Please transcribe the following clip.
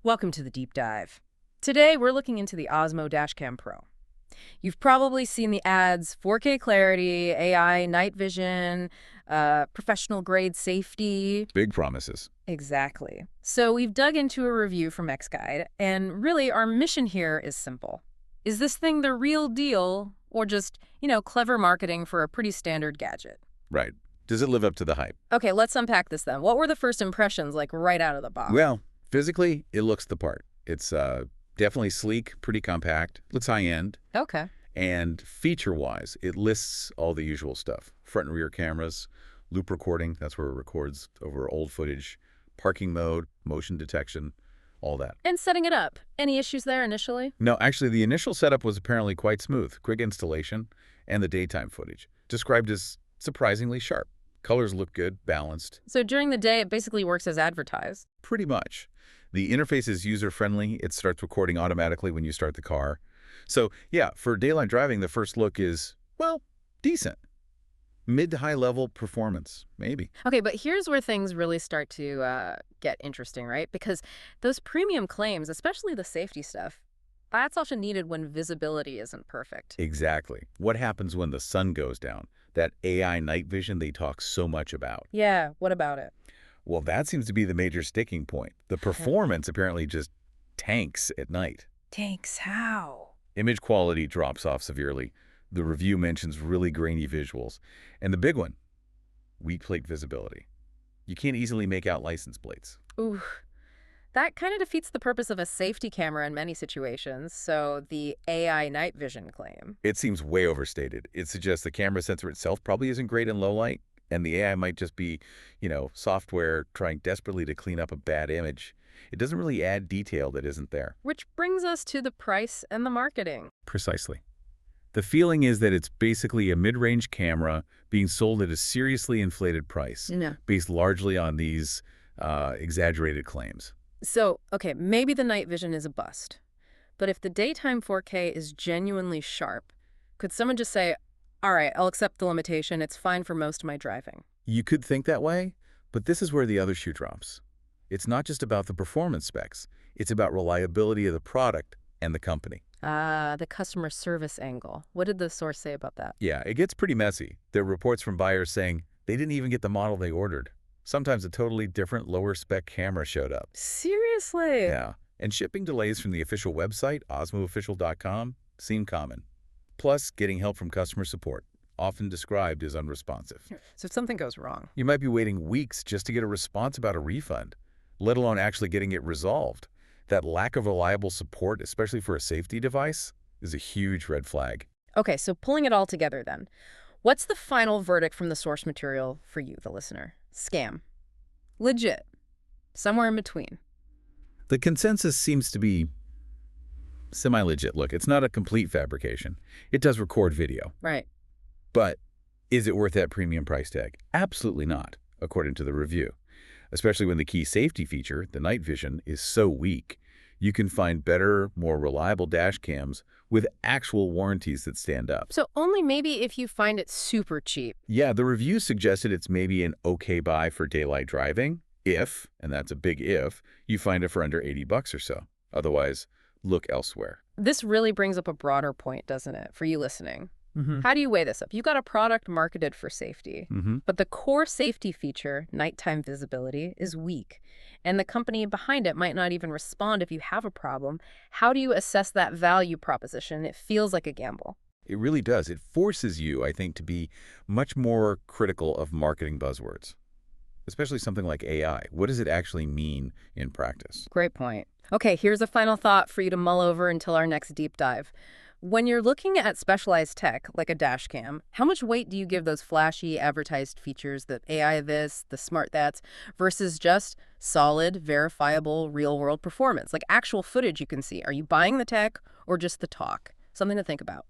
Welcome to the deep dive. Today, we're looking into the Osmo Dashcam Pro. You've probably seen the ads: 4K clarity, AI night vision, professional grade safety. Big promises. Exactly. So we've dug into a review from XGuide, and really our mission here is simple. Is this thing the real deal, or just, clever marketing for a pretty standard gadget? Right. Does it live up to the hype? Okay, let's unpack this then. What were the first impressions like right out of the box? Well, physically, it looks the part. It's definitely sleek, pretty compact, looks high-end. Okay. And feature-wise, it lists all the usual stuff. Front and rear cameras, loop recording, that's where it records over old footage, parking mode, motion detection, all that. And setting it up. Any issues there initially? No, actually, the initial setup was apparently quite smooth. Quick installation, and the daytime footage, described as surprisingly sharp. Colors look good, balanced. So during the day, it basically works as advertised? Pretty much. The interface is user-friendly. It starts recording automatically when you start the car. So, yeah, for daylight driving, the first look is, well, decent. Mid to high level performance, maybe. Okay, but here's where things really start to get interesting, right? Because those premium claims, especially the safety stuff, that's often needed when visibility isn't perfect. Exactly. What happens when the sun goes down? That AI night vision they talk so much about. Yeah, what about it? Well, that seems to be the major sticking point. The performance apparently just tanks at night. Tanks how? Image quality drops off severely. The review mentions really grainy visuals. And the big one, weak plate visibility. You can't easily make out license plates. Ooh, that kind of defeats the purpose of a safety camera in many situations, so the AI night vision claim. It seems way overstated. It suggests the camera sensor itself probably isn't great in low light, and the AI might just be, software trying desperately to clean up a bad image. It doesn't really add detail that isn't there. Which brings us to the price and the marketing. Precisely. The feeling is that it's basically a mid-range camera being sold at a seriously inflated price, based largely on these exaggerated claims. So, okay, maybe the night vision is a bust. But if the daytime 4K is genuinely sharp, could someone just say, all right, I'll accept the limitation, it's fine for most of my driving? You could think that way, but this is where the other shoe drops. It's not just about the performance specs. It's about reliability of the product and the company. The customer service angle. What did the source say about that? Yeah, it gets pretty messy. There are reports from buyers saying they didn't even get the model they ordered. Sometimes a totally different, lower-spec camera showed up. Seriously? Yeah, and shipping delays from the official website, osmoofficial.com, seem common. Plus, getting help from customer support, often described as unresponsive. So if something goes wrong. You might be waiting weeks just to get a response about a refund, let alone actually getting it resolved. That lack of reliable support, especially for a safety device, is a huge red flag. Okay, so pulling it all together then. What's the final verdict from the source material for you, the listener? Scam. Legit. Somewhere in between. The consensus seems to be semi-legit. Look, it's not a complete fabrication. It does record video. Right. But is it worth that premium price tag? Absolutely not, according to the review. Especially when the key safety feature, the night vision, is so weak. You can find better, more reliable dash cams with actual warranties that stand up. So only maybe if you find it super cheap. Yeah, the review suggested it's maybe an okay buy for daylight driving if, and that's a big if, you find it for under $80 or so. Otherwise, look elsewhere. This really brings up a broader point, doesn't it, for you listening? How do you weigh this up? You got a product marketed for safety, but the core safety feature, nighttime visibility, is weak. And the company behind it might not even respond if you have a problem. How do you assess that value proposition? It feels like a gamble. It really does. It forces you, I think, to be much more critical of marketing buzzwords, especially something like AI. What does it actually mean in practice? Great point. Okay, here's a final thought for you to mull over until our next deep dive. When you're looking at specialized tech, like a dash cam, how much weight do you give those flashy advertised features, the AI this, the smart that's, versus just solid, verifiable, real-world performance, like actual footage you can see? Are you buying the tech or just the talk? Something to think about.